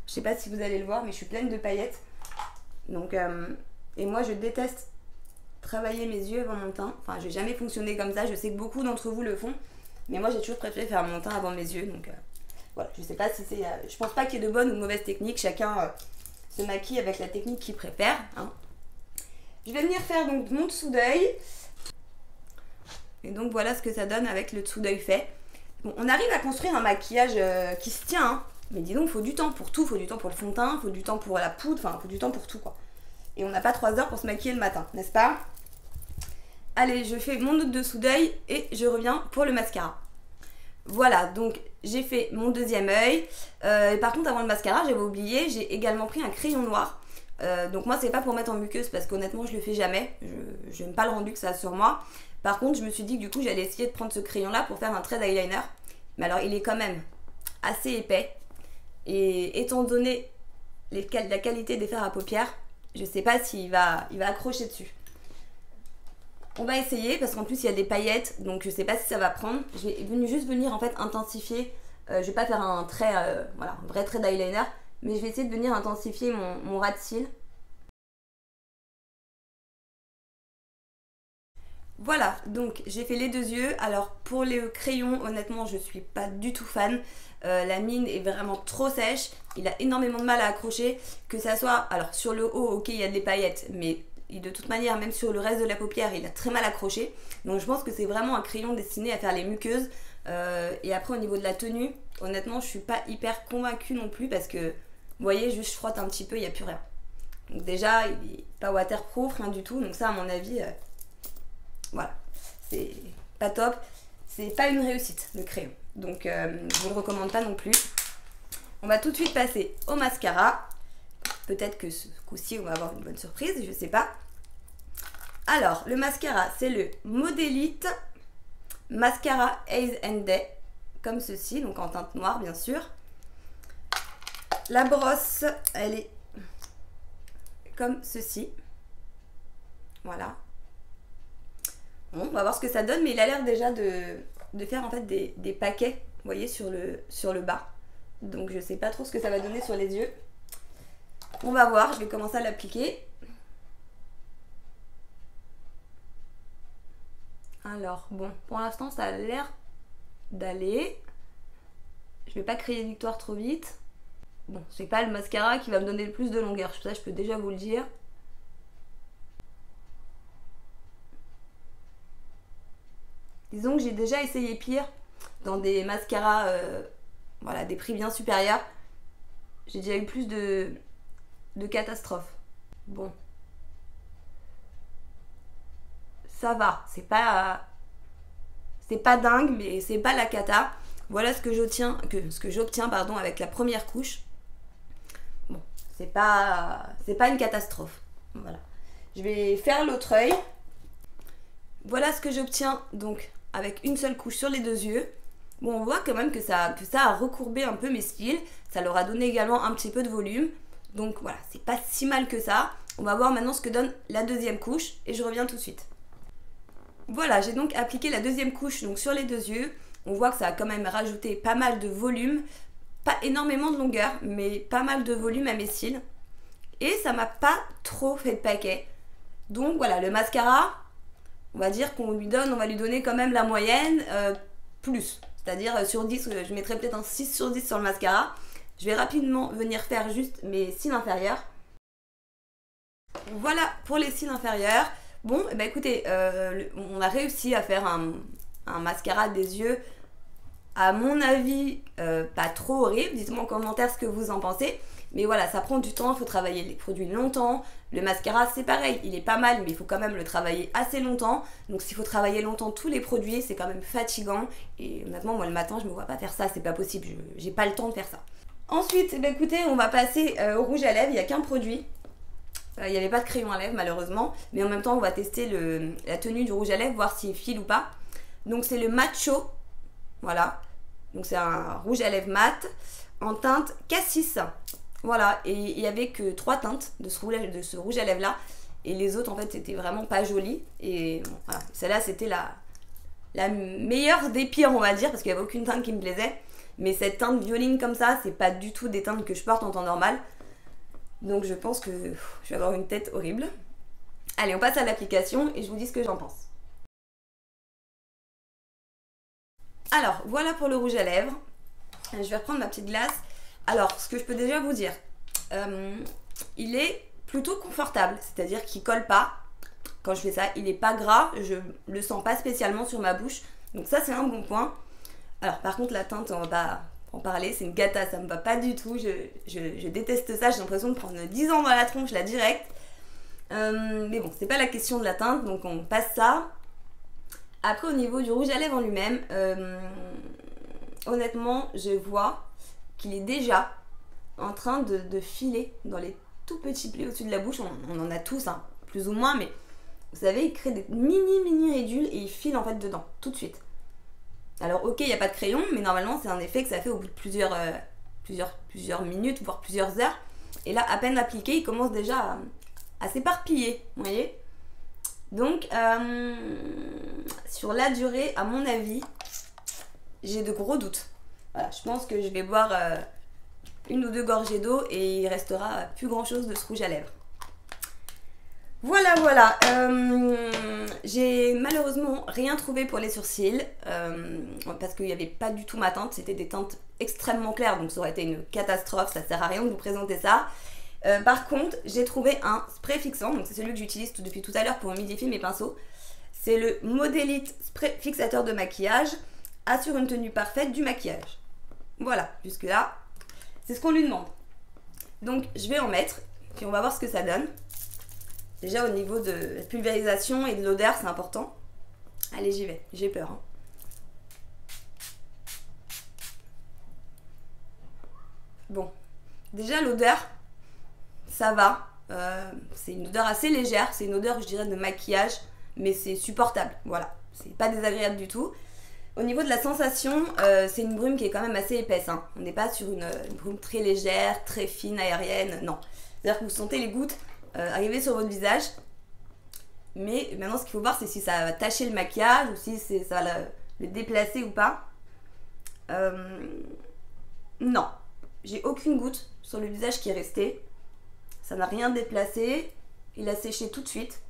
Je sais pas si vous allez le voir, mais je suis pleine de paillettes. Donc, et moi, je déteste travailler mes yeux avant mon teint. Enfin, j'ai jamais fonctionné comme ça. Je sais que beaucoup d'entre vous le font, mais moi, j'ai toujours préféré faire mon teint avant mes yeux. Donc, voilà. Je sais pas si c'est. Je pense pas qu'il y ait de bonnes ou de mauvaises techniques. Chacun se maquille avec la technique qu'il préfère. Hein. Je vais venir faire donc mon dessous d'œil. Et donc voilà ce que ça donne avec le dessous d'œil fait. Bon, on arrive à construire un maquillage qui se tient, hein. Mais dis donc, il faut du temps pour tout. Il faut du temps pour le fond de teint, il faut du temps pour la poudre, enfin, il faut du temps pour tout, quoi. Et on n'a pas 3 heures pour se maquiller le matin, n'est-ce pas? Allez, je fais mon autre dessous d'œil et je reviens pour le mascara. Voilà, donc j'ai fait mon deuxième œil. Par contre, avant le mascara, j'avais oublié, j'ai également pris un crayon noir. Donc moi, c'est pas pour mettre en muqueuse parce qu'honnêtement, je le fais jamais. Je n'aime pas le rendu que ça a sur moi. Par contre, je me suis dit que du coup, j'allais essayer de prendre ce crayon-là pour faire un trait d'eyeliner. Mais alors, il est quand même assez épais. Et étant donné la qualité des fards à paupières, je sais pas s'il va accrocher dessus. On va essayer parce qu'en plus, il y a des paillettes. Donc, je sais pas si ça va prendre. Je vais juste venir en fait intensifier. Je vais pas faire un trait, voilà, un vrai trait d'eyeliner. Mais je vais essayer de venir intensifier mon ras de cils. Voilà, donc j'ai fait les 2 yeux. Alors pour les crayons, honnêtement, je suis pas du tout fan. La mine est vraiment trop sèche. Il a énormément de mal à accrocher. Que ça soit, alors sur le haut, ok, il y a des paillettes, mais de toute manière, même sur le reste de la paupière, il a très mal accroché. Donc je pense que c'est vraiment un crayon destiné à faire les muqueuses. Et après au niveau de la tenue, honnêtement, je suis pas hyper convaincue non plus parce que, vous voyez, juste je frotte un petit peu, il n'y a plus rien. Donc déjà, il est pas waterproof, rien du tout. Donc ça, à mon avis... voilà, c'est pas top, c'est pas une réussite le crayon, donc je vous le recommande pas non plus. On va tout de suite passer au mascara, peut-être que ce coup-ci on va avoir une bonne surprise, je sais pas. Alors le mascara c'est le Modelite Mascara Ace and Day, comme ceci, donc en teinte noire bien sûr. La brosse elle est comme ceci, voilà. Bon, on va voir ce que ça donne, mais il a l'air déjà de faire en fait des paquets, vous voyez, sur le bas. Donc je sais pas trop ce que ça va donner sur les yeux. On va voir, je vais commencer à l'appliquer. Alors, bon, pour l'instant, ça a l'air d'aller. Je vais pas crier victoire trop vite. Bon, c'est pas le mascara qui va me donner le plus de longueur, ça je peux déjà vous le dire. Disons que j'ai déjà essayé pire dans des mascaras, voilà, des prix bien supérieurs. J'ai déjà eu plus de catastrophes. Bon. Ça va, c'est pas dingue, mais c'est pas la cata. Voilà ce que j'obtiens avec la première couche. Bon, c'est pas une catastrophe. Voilà. Je vais faire l'autre œil. Voilà ce que j'obtiens donc avec une seule couche sur les deux yeux. Bon, on voit quand même que ça a recourbé un peu mes cils. Ça leur a donné également un petit peu de volume. Donc voilà, c'est pas si mal que ça. On va voir maintenant ce que donne la deuxième couche et je reviens tout de suite. Voilà, j'ai donc appliqué la deuxième couche donc sur les deux yeux. On voit que ça a quand même rajouté pas mal de volume. Pas énormément de longueur, mais pas mal de volume à mes cils. Et ça m'a pas trop fait de paquet. Donc voilà, le mascara, on va dire on va lui donner quand même la moyenne plus. C'est-à-dire sur 10, je mettrais peut-être un 6 sur 10 sur le mascara. Je vais rapidement venir faire juste mes cils inférieurs. Voilà pour les cils inférieurs. Bon, bah écoutez, on a réussi à faire un mascara des yeux, à mon avis, pas trop horrible. Dites-moi en commentaire ce que vous en pensez. Mais voilà, ça prend du temps, il faut travailler les produits longtemps. Le mascara, c'est pareil, il est pas mal, mais il faut quand même le travailler assez longtemps. Donc s'il faut travailler longtemps tous les produits, c'est quand même fatigant. Et honnêtement, moi le matin, je me vois pas faire ça, c'est pas possible, j'ai pas le temps de faire ça. Ensuite, bah écoutez, on va passer au rouge à lèvres, il n'y a qu'un produit. Il n'y avait pas de crayon à lèvres malheureusement, mais en même temps on va tester la tenue du rouge à lèvres, voir s'il file ou pas. Donc c'est le Macho, voilà. Donc c'est un rouge à lèvres mat en teinte Cassis. Voilà, et il n'y avait que 3 teintes de ce rouge à lèvres là. Et les autres en fait c'était vraiment pas joli. Et bon, voilà, celle-là c'était la meilleure des pires on va dire, parce qu'il n'y avait aucune teinte qui me plaisait. Mais cette teinte violine comme ça, c'est pas du tout des teintes que je porte en temps normal. Donc je pense que je vais avoir une tête horrible. Allez, on passe à l'application et je vous dis ce que j'en pense. Alors, voilà pour le rouge à lèvres. Je vais reprendre ma petite glace. Alors, ce que je peux déjà vous dire, il est plutôt confortable, c'est-à-dire qu'il colle pas. Quand je fais ça, il est pas gras, je le sens pas spécialement sur ma bouche. Donc ça, c'est un bon point. Alors, par contre, la teinte, on va pas en parler, c'est une gata, ça me va pas du tout, je déteste ça, j'ai l'impression de prendre 10 ans dans la tronche là direct. Mais bon, c'est pas la question de la teinte, donc on passe ça. Après au niveau du rouge à lèvres en lui-même, honnêtement je vois qu'il est déjà en train de filer dans les tout petits plis au-dessus de la bouche. On en a tous, hein, plus ou moins, mais vous savez, il crée des mini ridules et il file en fait dedans, tout de suite. Alors ok, il n'y a pas de crayon, mais normalement c'est un effet que ça fait au bout de plusieurs minutes, voire plusieurs heures. Et là, à peine appliqué, il commence déjà à s'éparpiller, vous voyez. Donc, sur la durée, à mon avis, j'ai de gros doutes. Voilà, je pense que je vais boire une ou deux gorgées d'eau et il restera plus grand chose de ce rouge à lèvres. Voilà. J'ai malheureusement rien trouvé pour les sourcils parce qu'il n'y avait pas du tout ma teinte. C'était des teintes extrêmement claires, donc ça aurait été une catastrophe. Ça sert à rien de vous présenter ça. Par contre, j'ai trouvé un spray fixant. Donc c'est celui que j'utilise depuis tout à l'heure pour humidifier mes pinceaux. C'est le Modelite Spray Fixateur de maquillage. Assure une tenue parfaite du maquillage. Voilà, jusque là, c'est ce qu'on lui demande. Donc je vais en mettre, puis on va voir ce que ça donne. Déjà au niveau de la pulvérisation et de l'odeur, c'est important. Allez, j'y vais, j'ai peur. Hein. Bon, déjà l'odeur, ça va. C'est une odeur assez légère, c'est une odeur, je dirais, de maquillage, mais c'est supportable. Voilà, c'est pas désagréable du tout. Au niveau de la sensation, c'est une brume qui est quand même assez épaisse. Hein. On n'est pas sur une brume très légère, très fine, aérienne, non. C'est-à-dire que vous sentez les gouttes arriver sur votre visage. Mais maintenant, ce qu'il faut voir, c'est si ça va tacher le maquillage ou si ça va le déplacer ou pas. Non, j'ai aucune goutte sur le visage qui est restée. Ça n'a rien déplacé. Il a séché tout de suite.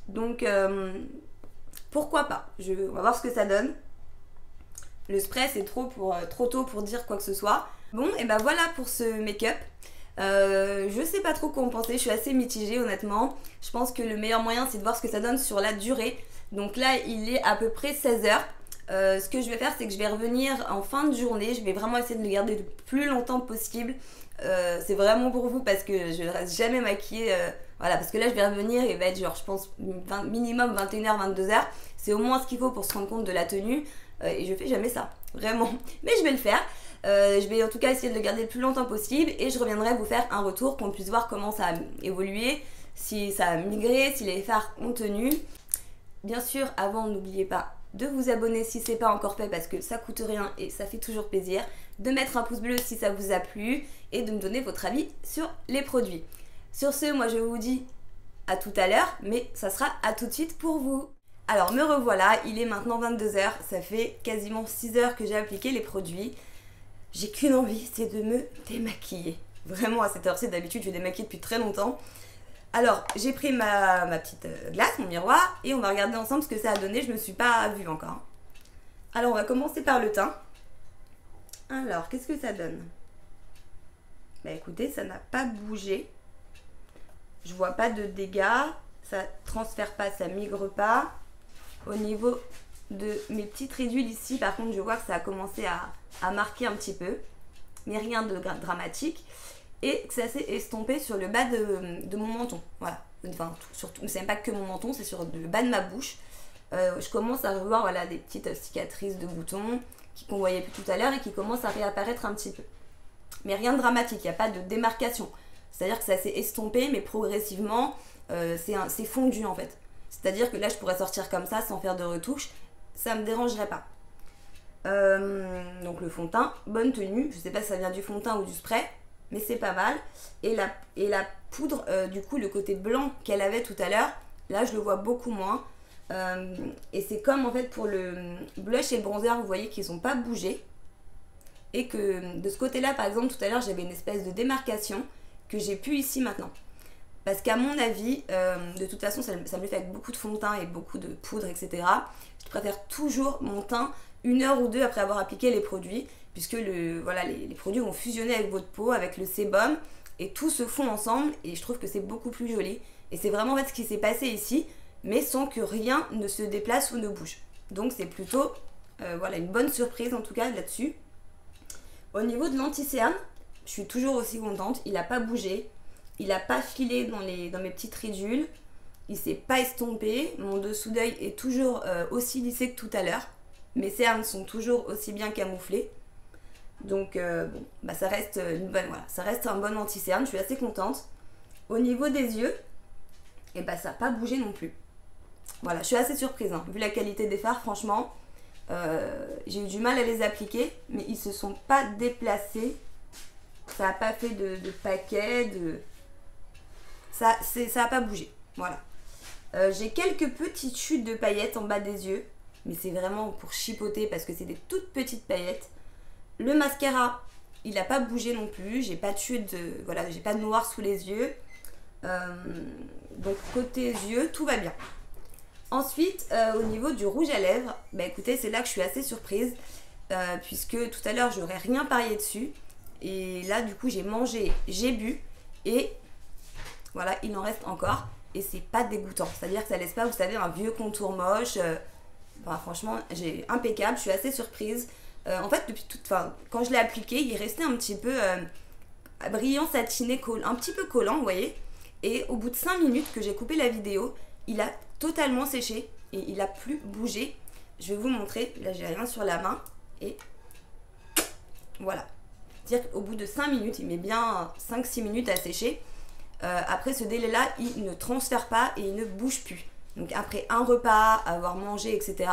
Donc, pourquoi pas. On va voir ce que ça donne. Le spray c'est trop tôt pour dire quoi que ce soit. Bon, et ben voilà pour ce make-up. Je sais pas trop quoi en penser, je suis assez mitigée honnêtement. Je pense que le meilleur moyen c'est de voir ce que ça donne sur la durée. Donc là il est à peu près 16 heures. Ce que je vais faire c'est que je vais revenir en fin de journée. Je vais vraiment essayer de le garder le plus longtemps possible. C'est vraiment pour vous parce que je ne reste jamais maquillée. Voilà, parce que là je vais revenir et va être genre je pense minimum 21h, 22h. C'est au moins ce qu'il faut pour se rendre compte de la tenue. Et je fais jamais ça, vraiment. Mais je vais le faire. Je vais en tout cas essayer de le garder le plus longtemps possible et je reviendrai vous faire un retour qu'on puisse voir comment ça a évolué, si ça a migré, si les fards ont tenu. Bien sûr, avant, n'oubliez pas de vous abonner si ce n'est pas encore fait parce que ça coûte rien et ça fait toujours plaisir, de mettre un pouce bleu si ça vous a plu et de me donner votre avis sur les produits. Sur ce, moi je vous dis à tout à l'heure, mais ça sera à tout de suite pour vous. Alors me revoilà, il est maintenant 22h, ça fait quasiment 6 heures que j'ai appliqué les produits. J'ai qu'une envie, c'est de me démaquiller. Vraiment à cette heure-ci, d'habitude je vais démaquiller depuis très longtemps. Alors j'ai pris ma petite glace, mon miroir, et on va regarder ensemble ce que ça a donné. Je me suis pas vue encore. Alors on va commencer par le teint. Alors qu'est-ce que ça donne? Bah écoutez, ça n'a pas bougé. Je vois pas de dégâts, ça transfère pas, ça migre pas. Au niveau de mes petites ridules ici, par contre je vois que ça a commencé à marquer un petit peu, mais rien de dramatique, et que ça s'est estompé sur le bas de mon menton, voilà, enfin surtout, c'est même pas que mon menton, c'est sur le bas de ma bouche. Je commence à revoir voilà, des petites cicatrices de boutons qu'on voyait plus tout à l'heure et qui commencent à réapparaître un petit peu, mais rien de dramatique, il n'y a pas de démarcation, c'est à dire que ça s'est estompé mais progressivement, c'est fondu en fait. C'est-à-dire que là, je pourrais sortir comme ça sans faire de retouches. Ça me dérangerait pas. Donc le fond de teint, bonne tenue. Je sais pas si ça vient du fond de teint ou du spray, mais c'est pas mal. Et la poudre, du coup, le côté blanc qu'elle avait tout à l'heure, là, je le vois beaucoup moins. Et c'est comme en fait pour le blush et le bronzer, vous voyez qu'ils n'ont pas bougé. Et que de ce côté-là, par exemple, tout à l'heure, j'avais une espèce de démarcation que j'ai plus ici maintenant. Parce qu'à mon avis, de toute façon, ça me le fait avec beaucoup de fond de teint et beaucoup de poudre, etc. Je préfère toujours mon teint 1 heure ou 2 après avoir appliqué les produits, puisque voilà, les produits vont fusionner avec votre peau, avec le sébum, et tout se fond ensemble, et je trouve que c'est beaucoup plus joli. Et c'est vraiment en fait ce qui s'est passé ici, mais sans que rien ne se déplace ou ne bouge. Donc c'est plutôt voilà, une bonne surprise en tout cas là-dessus. Au niveau de l'anti-cerne, je suis toujours aussi contente, il n'a pas bougé. Il n'a pas filé dans mes petites ridules. Il ne s'est pas estompé. Mon dessous d'œil est toujours aussi lissé que tout à l'heure. Mes cernes sont toujours aussi bien camouflées. Donc bon, bah ça reste voilà, ça reste un bon anti-cerne. Je suis assez contente. Au niveau des yeux, et bah ça n'a pas bougé non plus. Voilà, je suis assez surprise. Hein. Vu la qualité des fards, franchement, j'ai eu du mal à les appliquer. Mais ils ne se sont pas déplacés. Ça n'a pas fait de paquet, Ça n'a pas bougé, voilà. J'ai quelques petites chutes de paillettes en bas des yeux, mais c'est vraiment pour chipoter parce que c'est des toutes petites paillettes. Le mascara, il n'a pas bougé non plus, j'ai pas de chute, voilà, j'ai pas de noir sous les yeux. Donc côté yeux, tout va bien. Ensuite, au niveau du rouge à lèvres, bah écoutez, c'est là que je suis assez surprise, puisque tout à l'heure, j'aurais rien parié dessus. Et là, du coup, j'ai mangé, j'ai bu, et voilà, il en reste encore et c'est pas dégoûtant. C'est-à-dire que ça laisse pas, vous savez, un vieux contour moche. Enfin, franchement, j'ai impeccable, je suis assez surprise. En fait, quand je l'ai appliqué, il restait un petit peu brillant, satiné, un petit peu collant, vous voyez. Et au bout de 5 minutes que j'ai coupé la vidéo, il a totalement séché et il a plus bougé. Je vais vous montrer, là j'ai rien sur la main et voilà. C'est-à-dire qu'au bout de 5 minutes, il met bien 5-6 minutes à sécher. Après ce délai là il ne transfère pas et il ne bouge plus, donc après un repas, avoir mangé, etc.,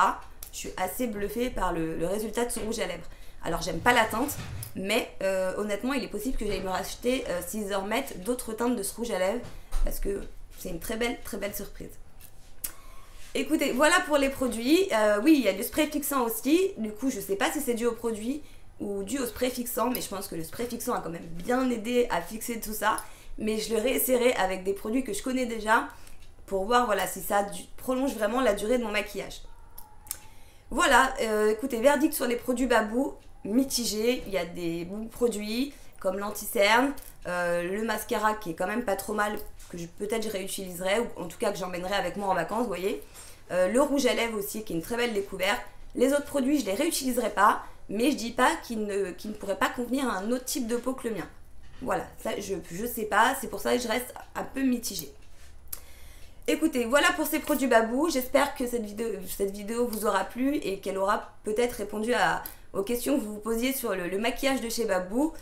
je suis assez bluffée par le résultat de ce rouge à lèvres. Alors j'aime pas la teinte, mais honnêtement il est possible que j'aille me racheter s'ils en remettent d'autres teintes de ce rouge à lèvres, parce que c'est une très belle surprise. Écoutez, voilà pour les produits. Oui, il y a du spray fixant aussi, du coup je sais pas si c'est dû au produit ou dû au spray fixant, mais je pense que le spray fixant a quand même bien aidé à fixer tout ça. Mais je le réessayerai avec des produits que je connais déjà pour voir voilà, si ça prolonge vraiment la durée de mon maquillage. Voilà, écoutez, verdict sur les produits Babou, mitigé. Il y a des bons produits comme l'anti-cerne, le mascara qui est quand même pas trop mal, que peut-être je réutiliserai, ou en tout cas que j'emmènerai avec moi en vacances, vous voyez. Le rouge à lèvres aussi, qui est une très belle découverte. Les autres produits, je les réutiliserai pas, mais je dis pas qu'ils ne pourraient pas convenir à un autre type de peau que le mien. Voilà, ça je sais pas, c'est pour ça que je reste un peu mitigée. Écoutez, voilà pour ces produits Babou. J'espère que cette vidéo vous aura plu et qu'elle aura peut-être répondu aux questions que vous vous posiez sur le maquillage de chez Babou.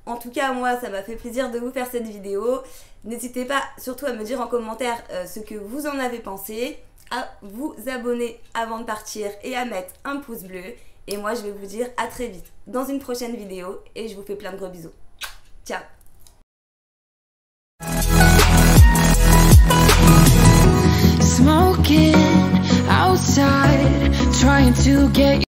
En tout cas, moi, ça m'a fait plaisir de vous faire cette vidéo. N'hésitez pas surtout à me dire en commentaire ce que vous en avez pensé, à vous abonner avant de partir et à mettre un pouce bleu. Et moi, je vais vous dire à très vite dans une prochaine vidéo et je vous fais plein de gros bisous. Ciao! Smoking outside, trying to get